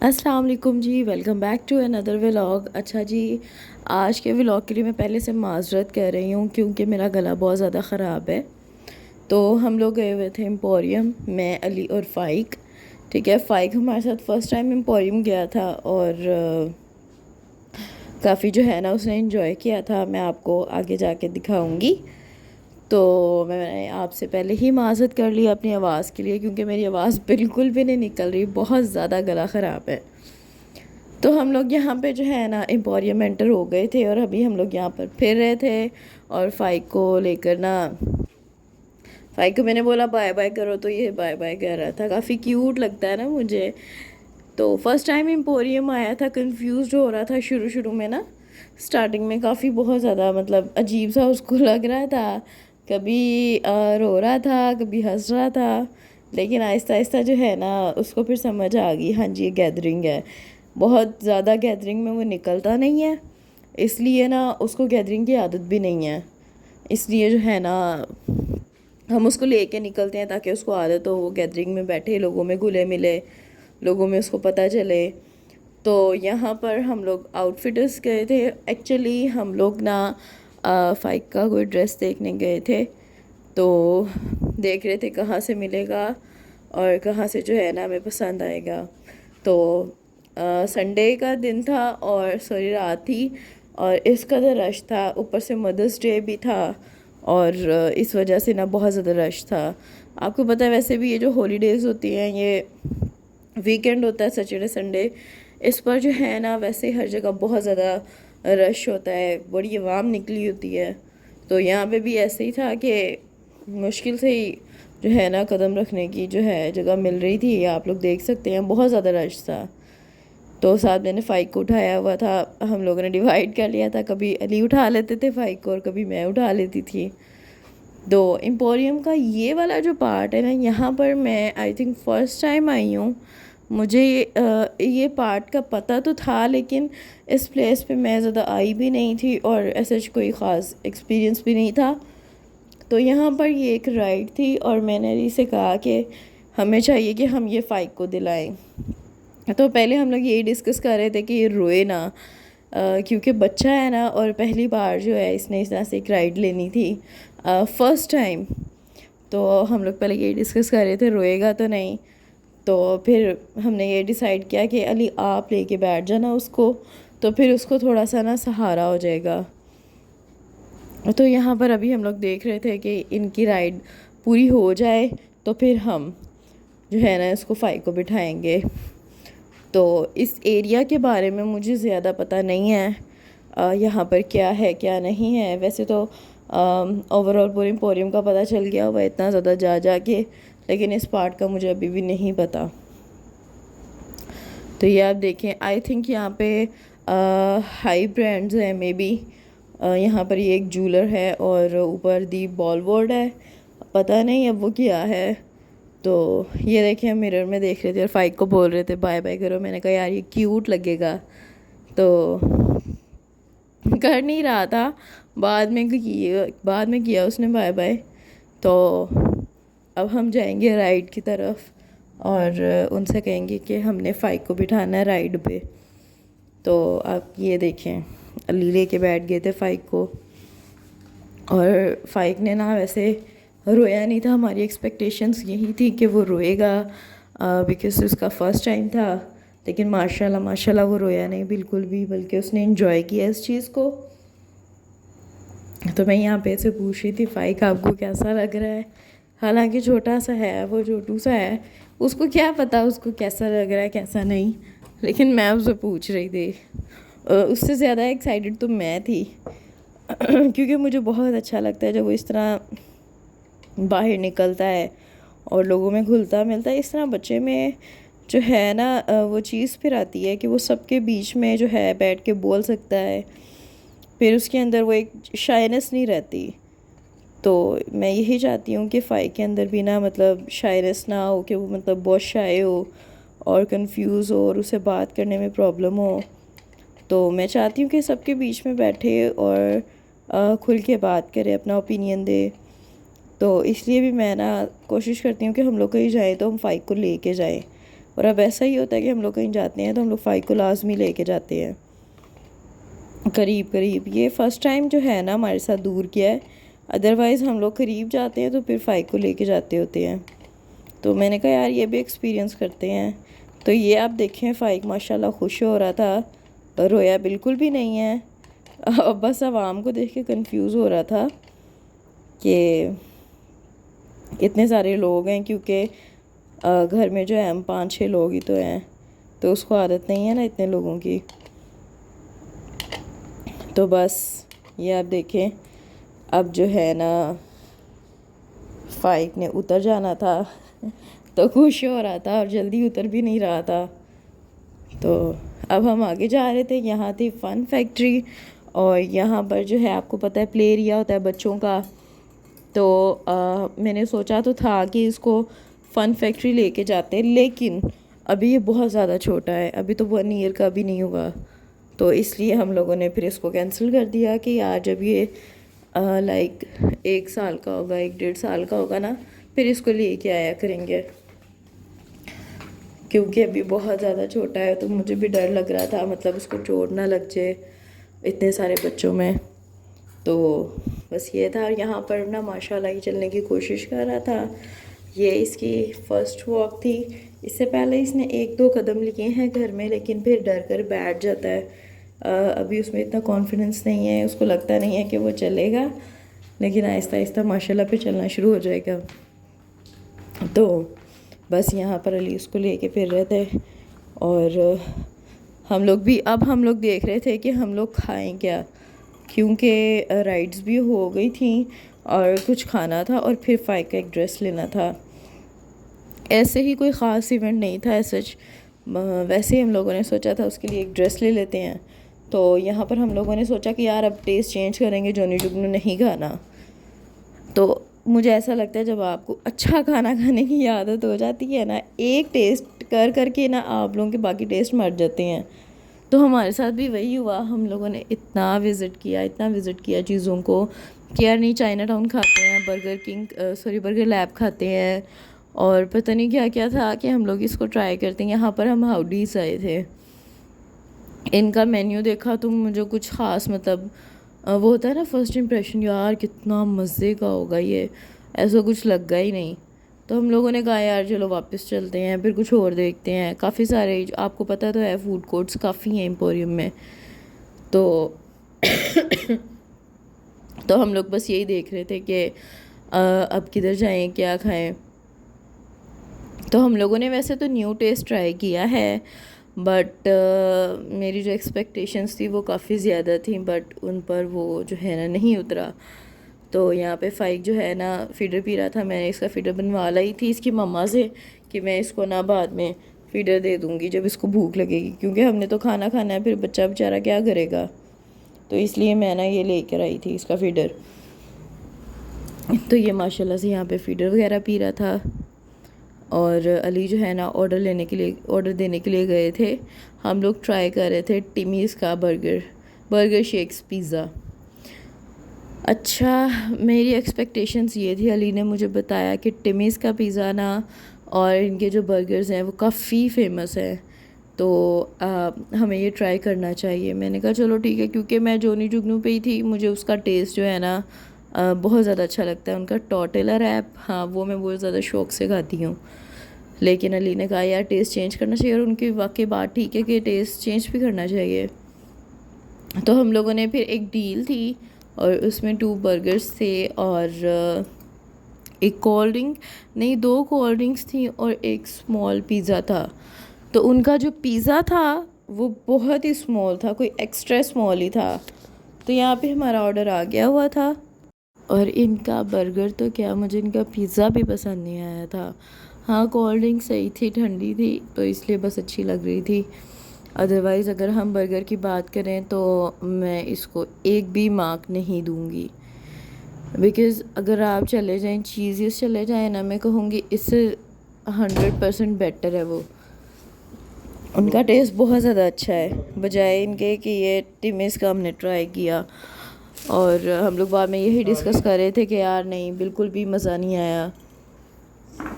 अस्सलाम वालेकुम जी। Welcome back to another vlog. अच्छा जी, आज के व्लॉग के लिए मैं पहले से माज़रत कर रही हूँ क्योंकि मेरा गला बहुत ज़्यादा ख़राब है। तो हम लोग गए हुए थे एम्पोरियम, मैं, अली और फ़ाइक। ठीक है, फ़ाइक हमारे साथ फ़र्स्ट टाइम एम्पोरियम गया था और काफ़ी जो है ना उसने इन्जॉय किया था। मैं आपको आगे जाके दिखाऊंगी। तो मैंने आपसे पहले ही माज़रत कर लिया अपनी आवाज़ के लिए क्योंकि मेरी आवाज़ बिल्कुल भी नहीं निकल रही, बहुत ज़्यादा गला ख़राब है। तो हम लोग यहाँ पे जो है ना एम्पोरियम एंटर हो गए थे और अभी हम लोग यहाँ पर फिर रहे थे। और फ़ाइक को लेकर ना, फ़ाइक को मैंने बोला बाय बाय करो तो ये बाय बाय कर रहा था। काफ़ी क्यूट लगता है ना मुझे। तो फर्स्ट टाइम एम्पोरियम आया था, कंफ्यूज हो रहा था शुरू शुरू में ना। स्टार्टिंग में काफ़ी बहुत ज़्यादा मतलब अजीब सा उसको लग रहा था। कभी रो रहा था, कभी हंस रहा था। लेकिन आहिस्ता आहिस्ता जो है ना उसको फिर समझ आ गई, हाँ जी ये गैदरिंग है। बहुत ज़्यादा गैदरिंग में वो निकलता नहीं है, इसलिए ना उसको गैदरिंग की आदत भी नहीं है। इसलिए जो है ना हम उसको लेके निकलते हैं ताकि उसको आदत हो, वो गैदरिंग में बैठे, लोगों में घुले मिले, लोगों में उसको पता चले। तो यहाँ पर हम लोग आउटफिटर्स गए थे। एक्चुअली हम लोग ना फ़ाइक का कोई ड्रेस देखने गए थे। तो देख रहे थे कहाँ से मिलेगा और कहाँ से जो है ना हमें पसंद आएगा। तो संडे का दिन था और सॉरी रात थी और इस कदर रश था, ऊपर से मदर्स डे भी था और इस वजह से ना बहुत ज़्यादा रश था। आपको पता है वैसे भी ये जो हॉलीडेज़ होती हैं, ये वीकेंड होता है सैटरडे संडे, इस पर जो है ना वैसे हर जगह बहुत ज़्यादा रश होता है, बड़ी आवाम निकली होती है। तो यहाँ पे भी ऐसे ही था कि मुश्किल से ही जो है ना कदम रखने की जो है जगह मिल रही थी। आप लोग देख सकते हैं बहुत ज़्यादा रश था। तो साथ मैंने फ़ाइक को उठाया हुआ था, हम लोगों ने डिवाइड कर लिया था, कभी अली उठा लेते थे फ़ाइक को और कभी मैं उठा लेती थी। तो एम्पोरियम का ये वाला जो पार्ट है ना, यहाँ पर मैं I think first time I हूँ। मुझे ये पार्ट का पता तो था लेकिन इस प्लेस पे मैं ज़्यादा आई भी नहीं थी और ऐसा कोई ख़ास एक्सपीरियंस भी नहीं था। तो यहाँ पर ये एक राइड थी और मैंने अली से कहा कि हमें चाहिए कि हम ये फ़ाइक को दिलाएं। तो पहले हम लोग यही डिस्कस कर रहे थे कि ये रोए ना, क्योंकि बच्चा है ना और पहली बार जो है इसने इस तरह से एक राइड लेनी थी फ़र्स्ट टाइम। तो हम लोग पहले यही डिस्कस कर रहे थे रोएगा तो नहीं। तो फिर हमने ये डिसाइड किया कि अली आप लेके बैठ जाना उसको, तो फिर उसको थोड़ा सा ना सहारा हो जाएगा। तो यहाँ पर अभी हम लोग देख रहे थे कि इनकी राइड पूरी हो जाए तो फिर हम जो है ना इसको फ़ाइक को बिठाएंगे। तो इस एरिया के बारे में मुझे ज़्यादा पता नहीं है, यहाँ पर क्या है क्या नहीं है। वैसे तो ओवरऑल पूरे एम्पोरियम का पता चल गया हुआ इतना ज़्यादा जा जा के, लेकिन इस पार्ट का मुझे अभी भी नहीं पता। तो ये आप देखें, आई थिंक यहाँ पे हाई ब्रांड्स हैं मे बी। यहाँ पर ये एक जूलर है और ऊपर दी बॉल बोर्ड है, पता नहीं अब वो क्या है। तो ये देखें, हम मिरर में देख रहे थे और फ़ाइक को बोल रहे थे बाय बाय करो। मैंने कहा यार ये क्यूट लगेगा, तो कर नहीं रहा था। बाद में किया उसने बाय बाय। तो अब हम जाएंगे राइड की तरफ और उनसे कहेंगे कि हमने फ़ाइक को बिठाना है राइड पे। तो आप ये देखें, अली लेके बैठ गए थे फ़ाइक को और फ़ाइक ने ना वैसे रोया नहीं था। हमारी एक्सपेक्टेशंस यही थी कि वो रोएगा बिकॉज़ उसका फ़र्स्ट टाइम था, लेकिन माशाल्लाह माशाल्लाह वो रोया नहीं बिल्कुल भी, बल्कि उसने इन्जॉय किया इस चीज़ को। तो मैं यहाँ पे से पूछ रही थी फ़ाइक आपको कैसा लग रहा है। हालांकि छोटा सा है, वो छोटू सा है, उसको क्या पता उसको कैसा लग रहा है कैसा नहीं, लेकिन मैं उससे पूछ रही थी। उससे ज़्यादा एक्साइटेड तो मैं थी क्योंकि मुझे बहुत अच्छा लगता है जब वो इस तरह बाहर निकलता है और लोगों में घुलता मिलता है। इस तरह बच्चे में जो है ना वो चीज़ फिर आती है कि वो सबके बीच में जो है बैठ के बोल सकता है, फिर उसके अंदर वो एक शाइनेस नहीं रहती। तो मैं यही चाहती हूँ कि फ़ाइक के अंदर भी ना मतलब शाइनेस ना हो, कि वो मतलब बहुत शाय हो और कंफ्यूज हो और उसे बात करने में प्रॉब्लम हो। तो मैं चाहती हूँ कि सबके बीच में बैठे और खुल के बात करे, अपना ओपिनियन दे। तो इसलिए भी मैं ना कोशिश करती हूँ कि हम लोग कहीं जाएँ तो हम फ़ाइक को लेके जाएँ। और अब ऐसा ही होता है कि हम लोग कहीं जाते हैं तो हम लोग फ़ाइक को लाजमी लेके जाते हैं करीब करीब। ये फ़र्स्ट टाइम जो है ना हमारे साथ दूर किया है, अदरवाइज़ हम लोग करीब जाते हैं तो फिर फ़ाइक को लेके जाते होते हैं। तो मैंने कहा यार ये भी एक्सपीरियंस करते हैं। तो ये आप देखें फ़ाइक माशाल्लाह खुश हो रहा था, रोया बिल्कुल भी नहीं है। अब बस आवाम को देख के कंफ्यूज हो रहा था कि इतने सारे लोग हैं, क्योंकि घर में जो है हम 5-6 लोग ही तो हैं, तो उसको आदत नहीं है ना इतने लोगों की। तो बस ये आप देखें, अब जो है ना फ़ाइक ने उतर जाना था तो खुश हो रहा था और जल्दी उतर भी नहीं रहा था। तो अब हम आगे जा रहे थे, यहाँ थी फ़न फैक्ट्री, और यहाँ पर जो है आपको पता है प्ले एरिया होता है बच्चों का। तो मैंने सोचा तो था कि इसको फ़न फैक्ट्री लेके जाते, लेकिन अभी ये बहुत ज़्यादा छोटा है, अभी तो 1 ईयर का भी नहीं होगा। तो इसलिए हम लोगों ने फिर इसको कैंसिल कर दिया कि यार जब ये लाइक 1 साल का होगा, 1-1.5 साल का होगा ना, फिर इसको लेके आया करेंगे, क्योंकि अभी बहुत ज़्यादा छोटा है। तो मुझे भी डर लग रहा था, मतलब उसको चोट ना लग जाए इतने सारे बच्चों में। तो बस ये था। और यहाँ पर ना माशाल्लाह ये चलने की कोशिश कर रहा था। ये इसकी फ़र्स्ट वॉक थी। इससे पहले इसने 1-2 कदम लिए हैं घर में, लेकिन फिर डर कर बैठ जाता है। अभी उसमें इतना कॉन्फिडेंस नहीं है, उसको लगता नहीं है कि वो चलेगा, लेकिन आहिस्ता आहिस्ता माशाल्लाह पे चलना शुरू हो जाएगा। तो बस यहाँ पर अली उसको लेके फिर रहे थे, और हम लोग देख रहे थे कि हम लोग खाएं क्या, क्योंकि राइड्स भी हो गई थी और कुछ खाना था, और फिर फ़ाइक का एक ड्रेस लेना था। ऐसे ही कोई ख़ास इवेंट नहीं था सच, वैसे ही हम लोगों ने सोचा था उसके लिए एक ड्रेस ले लेते हैं। तो यहाँ पर हम लोगों ने सोचा कि यार अब टेस्ट चेंज करेंगे, जोनी जुगनू नहीं खाना। तो मुझे ऐसा लगता है जब आपको अच्छा खाना खाने की आदत हो जाती है ना, एक टेस्ट कर करके ना आप लोगों के बाकी टेस्ट मर जाते हैं। तो हमारे साथ भी वही हुआ। हम लोगों ने इतना विज़िट किया चीज़ों को कि यार नहीं, चाइना टाउन खाते हैं, बर्गर लैब खाते हैं, और पता नहीं क्या क्या था कि हम लोग इसको ट्राई करते हैं। यहाँ पर हम हाउडीज़ आए थे, इनका मेन्यू देखा तो मुझे कुछ ख़ास, मतलब वो होता है ना फर्स्ट इम्प्रेशन, यार कितना मज़े का होगा ये, ऐसा कुछ लगा ही नहीं। तो हम लोगों ने कहा यार चलो वापस चलते हैं, फिर कुछ और देखते हैं। काफ़ी सारे, आपको पता तो है, फूड कोर्ट्स काफ़ी हैं एम्पोरियम में। तो तो हम लोग बस यही देख रहे थे कि अब किधर जाएं, क्या खाएं। तो हम लोगों ने वैसे तो न्यू टेस्ट ट्राई किया है, बट मेरी जो एक्सपेक्टेशंस थी वो काफ़ी ज़्यादा थी, बट उन पर वो जो है ना नहीं उतरा। तो यहाँ पे फ़ाइक जो है ना फ़ीडर पी रहा था। मैंने इसका फ़ीडर बनवा लाई थी इसकी मम्मा से कि मैं इसको ना बाद में फ़ीडर दे दूँगी जब इसको भूख लगेगी, क्योंकि हमने तो खाना खाना है, फिर बच्चा बेचारा क्या करेगा। तो इसलिए मैं ना ये लेकर आई थी इसका फ़ीडर। तो ये माशाल्लाह से यहाँ पे फ़ीडर वगैरह पी रहा था, और अली जो है ना ऑर्डर देने के लिए गए थे। हम लोग ट्राई कर रहे थे टिमीज़ का बर्गर शेक्स पिज़्ज़ा। अच्छा, मेरी एक्सपेक्टेशंस ये थी, अली ने मुझे बताया कि टिमीज़ का पिज़्ज़ा ना और इनके जो बर्गर्स हैं वो काफ़ी फेमस है, तो हमें ये ट्राई करना चाहिए। मैंने कहा चलो ठीक है, क्योंकि मैं जोनी जुगनू पे ही थी, मुझे उसका टेस्ट जो है ना बहुत ज़्यादा अच्छा लगता है। उनका टॉर्टिला रैप, हाँ वो मैं बहुत ज़्यादा शौक़ से खाती हूँ। लेकिन अली ने कहा यार टेस्ट चेंज करना चाहिए, और उनकी वाकई बात ठीक है कि टेस्ट चेंज भी करना चाहिए। तो हम लोगों ने फिर एक डील थी, और उसमें 2 बर्गर्स थे, और एक कोल्ड ड्रिंक, नहीं 2 कोल्ड ड्रिंक्स थी, और एक स्मॉल पिज़्ज़ा था। तो उनका जो पिज़्ज़ा था वो बहुत ही स्मॉल था, कोई एक्स्ट्रा स्मॉल ही था। तो यहाँ पे हमारा ऑर्डर आ गया हुआ था, और इनका बर्गर तो क्या, मुझे इनका पिज़्ज़ा भी पसंद नहीं आया था। हाँ कोल्ड ड्रिंक सही थी, ठंडी थी, तो इसलिए बस अच्छी लग रही थी। अदरवाइज़ अगर हम बर्गर की बात करें तो मैं इसको एक भी मार्क नहीं दूंगी, बिकॉज़ अगर आप चले जाएं चीज़ चले जाएं ना, मैं कहूँगी इससे 100% बेटर है वो। उनका टेस्ट बहुत ज़्यादा अच्छा है, बजाय इनके कि ये टिमिस का हमने ट्राई किया। और हम लोग बाद में यही डिस्कस कर रहे थे कि यार नहीं, बिल्कुल भी मज़ा नहीं आया।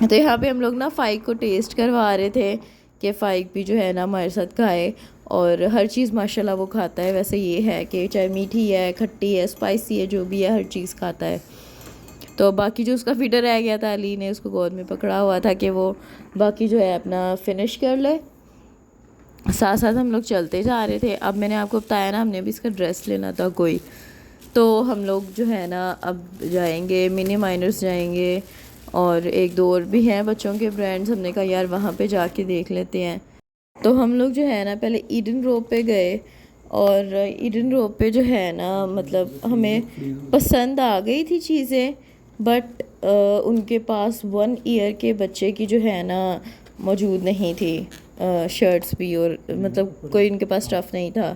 तो यहाँ पे हम लोग ना फ़ाइक को टेस्ट करवा रहे थे कि फ़ाइक भी जो है ना हमारे साथ खाए, और हर चीज़ माशाल्लाह वो खाता है। वैसे ये है कि चाहे मीठी है, खट्टी है, स्पाइसी है, जो भी है हर चीज़ खाता है। तो बाकी जो उसका फीडर रह गया था, अली ने उसको गोद में पकड़ा हुआ था कि वो बाकी जो है अपना फिनिश कर ले। साथ साथ हम लोग चलते जा रहे थे। अब मैंने आपको बताया ना, हमने भी इसका ड्रेस लेना था कोई, तो हम लोग जो है ना अब जाएंगे मिनी माइनर्स जाएंगे, और एक दो और भी हैं बच्चों के ब्रांड्स। हमने कहा यार वहाँ पे जाके देख लेते हैं। तो हम लोग जो है ना पहले ईडन रोड पे गए, और ईडन रोड पे जो है ना मतलब हमें पसंद आ गई थी चीज़ें, बट उनके पास 1 ईयर के बच्चे की जो है ना मौजूद नहीं थी, शर्ट्स भी, और मतलब कोई इनके पास स्टफ़ नहीं था।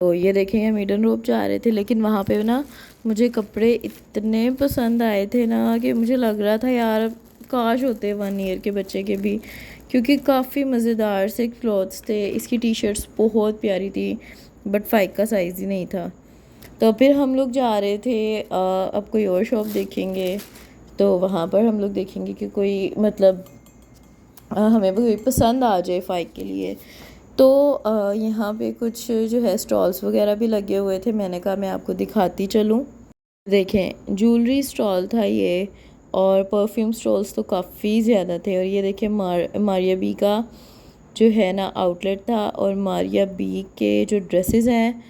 तो ये देखें हम ईडन रोड जा रहे थे, लेकिन वहाँ पे ना मुझे कपड़े इतने पसंद आए थे ना कि मुझे लग रहा था यार काश होते 1 ईयर के बच्चे के भी, क्योंकि काफ़ी मज़ेदार से क्लॉथ्स थे। इसकी टी शर्ट्स बहुत प्यारी थी, बट 5 का साइज़ ही नहीं था। तो फिर हम लोग जा रहे थे अब कोई और शॉप देखेंगे, तो वहाँ पर हम लोग देखेंगे कि कोई मतलब हमें कोई पसंद आ जाए 5 के लिए। तो यहाँ पे कुछ जो है स्टॉल्स वगैरह भी लगे हुए थे। मैंने कहा मैं आपको दिखाती चलूँ। देखें ज्वेलरी स्टॉल था ये, और परफ्यूम स्टॉल्स तो काफ़ी ज़्यादा थे। और ये देखें मारिया बी का जो है ना आउटलेट था, और मारिया बी के जो ड्रेसेस हैं,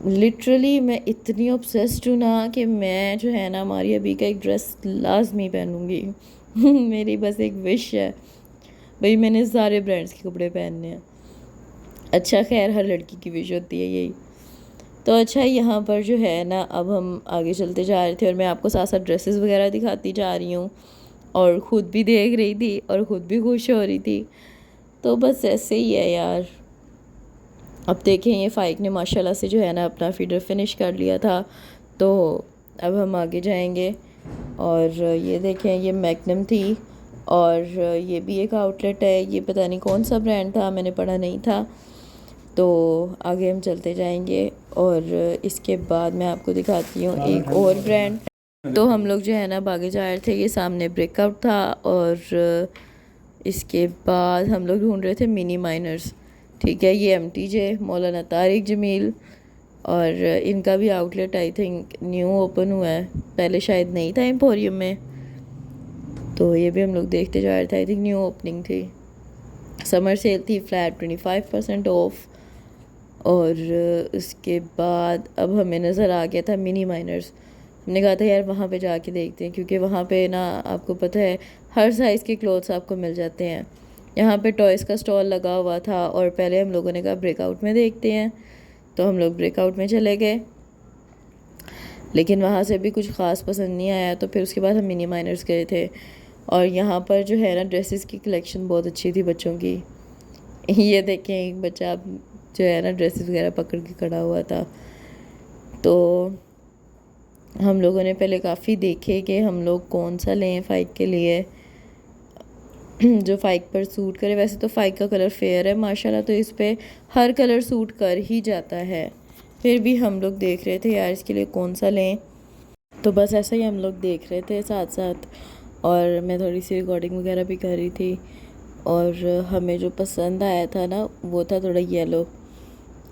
लिटरली मैं इतनी ऑब्सेस्ड हूँ ना कि मैं जो है ना मारिया बी का एक ड्रेस लाजमी पहनूँगी। मेरी बस एक विश है भाई, मैंने सारे ब्रांड्स के कपड़े पहनने हैं। अच्छा खैर हर लड़की की विश होती है यही। तो अच्छा यहाँ पर जो है ना अब हम आगे चलते जा रहे थे, और मैं आपको साथ साथ ड्रेसेस वगैरह दिखाती जा रही हूँ, और ख़ुद भी देख रही थी और ख़ुद भी खुश हो रही थी। तो बस ऐसे ही है यार। अब देखें ये फ़ाइक ने माशाल्लाह से जो है ना अपना फीडर फिनिश कर लिया था, तो अब हम आगे जाएंगे। और ये देखें ये मैग्नम थी, और ये भी एक आउटलेट है। ये पता नहीं कौन सा ब्रांड था, मैंने पढ़ा नहीं था। तो आगे हम चलते जाएंगे, और इसके बाद मैं आपको दिखाती हूँ एक और ब्रांड। तो हम लोग जो है ना आगे जा रहे थे, ये सामने ब्रेकआउट था, और इसके बाद हम लोग ढूंढ रहे थे मिनी माइनर्स। ठीक है, ये MTJ मौलाना तारिक जमील, और इनका भी outlet I think new open हुआ है, पहले शायद नहीं था एम्पोरियम में। तो ये भी हम लोग देखते जा रहे थे, आई थिंक न्यू ओपनिंग थी। समर सेल थी, फ्लैट 25% ऑफ। और उसके बाद अब हमें नज़र आ गया था मिनी माइनर्स। हमने कहा था यार वहाँ पे जाके देखते हैं, क्योंकि वहाँ पे ना आपको पता है हर साइज़ के क्लोथ्स आपको मिल जाते हैं। यहाँ पे टॉयज़ का स्टॉल लगा हुआ था, और पहले हम लोगों ने कहा ब्रेकआउट में देखते हैं, तो हम लोग ब्रेकआउट में चले गए, लेकिन वहाँ से भी कुछ ख़ास पसंद नहीं आया। तो फिर उसके बाद हम मिनी माइनर्स गए थे, और यहाँ पर जो है ना ड्रेसेस की कलेक्शन बहुत अच्छी थी बच्चों की। ये देखें एक बच्चा जो है ना ड्रेसेस वगैरह पकड़ के खड़ा हुआ था। तो हम लोगों ने पहले काफ़ी देखे कि हम लोग कौन सा लें फ़ाइक के लिए जो फ़ाइक पर सूट करे। वैसे तो फ़ाइक का कलर फेयर है माशाल्लाह, तो इस पर हर कलर सूट कर ही जाता है। फिर भी हम लोग देख रहे थे यार इसके लिए कौन सा लें, तो बस ऐसा ही हम लोग देख रहे थे साथ साथ, और मैं थोड़ी सी रिकॉर्डिंग वगैरह भी कर रही थी। और हमें जो पसंद आया था ना वो था थोड़ा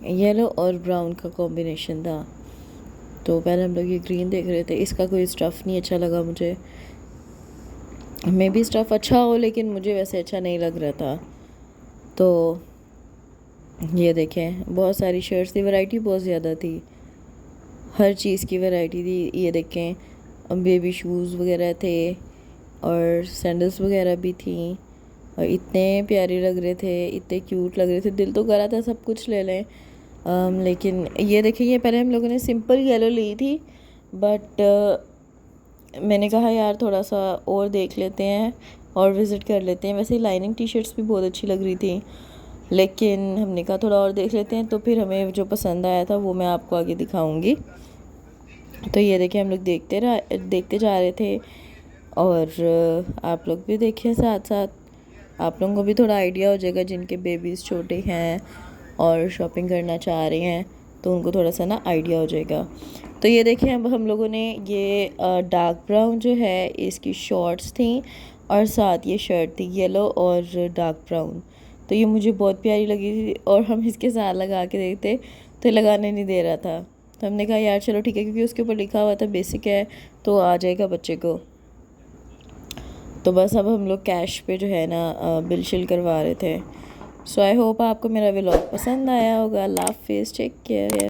येलो और ब्राउन का कॉम्बिनेशन था। तो पहले हम लोग ये ग्रीन देख रहे थे, इसका कोई स्टफ़ नहीं अच्छा लगा मुझे। मे भी स्टफ़ अच्छा हो, लेकिन मुझे वैसे अच्छा नहीं लग रहा था। तो ये देखें बहुत सारी शर्ट्स थी, वैरायटी बहुत ज़्यादा थी, हर चीज़ की वैरायटी थी। ये देखें बेबी शूज़ वगैरह थे, और सैंडल्स वगैरह भी थी, और इतने प्यारे लग रहे थे, इतने क्यूट लग रहे थे, दिल तो कर रहा था सब कुछ ले लें। लेकिन ये देखिए ये पहले हम लोगों ने सिंपल येलो ली थी, बट मैंने कहा यार थोड़ा सा और देख लेते हैं और विज़िट कर लेते हैं। वैसे लाइनिंग टी शर्ट्स भी बहुत अच्छी लग रही थी, लेकिन हमने कहा थोड़ा और देख लेते हैं। तो फिर हमें जो पसंद आया था वो मैं आपको आगे दिखाऊंगी। तो ये देखिए हम लोग देखते जा रहे थे, और आप लोग भी देखें साथ साथ, आप लोगों को भी थोड़ा आइडिया हो जाएगा जिनके बेबीज़ छोटे हैं और शॉपिंग करना चाह रहे हैं, तो उनको थोड़ा सा ना आइडिया हो जाएगा। तो ये देखें अब हम लोगों ने ये डार्क ब्राउन जो है इसकी शॉर्ट्स थी, और साथ ये शर्ट थी येलो और डार्क ब्राउन। तो ये मुझे बहुत प्यारी लगी थी और हम इसके साथ लगा के देखते तो ये लगाने नहीं दे रहा था। तो हमने कहा यार चलो ठीक है, क्योंकि उसके ऊपर लिखा हुआ था बेसिक है तो आ जाएगा बच्चे को। तो बस अब हम लोग कैश पे जो है ना बिल शिल करवा रहे थे। सो आई होप आपको मेरा व्लॉग पसंद आया होगा। अल्लाह हाफिज़, टेक केयर।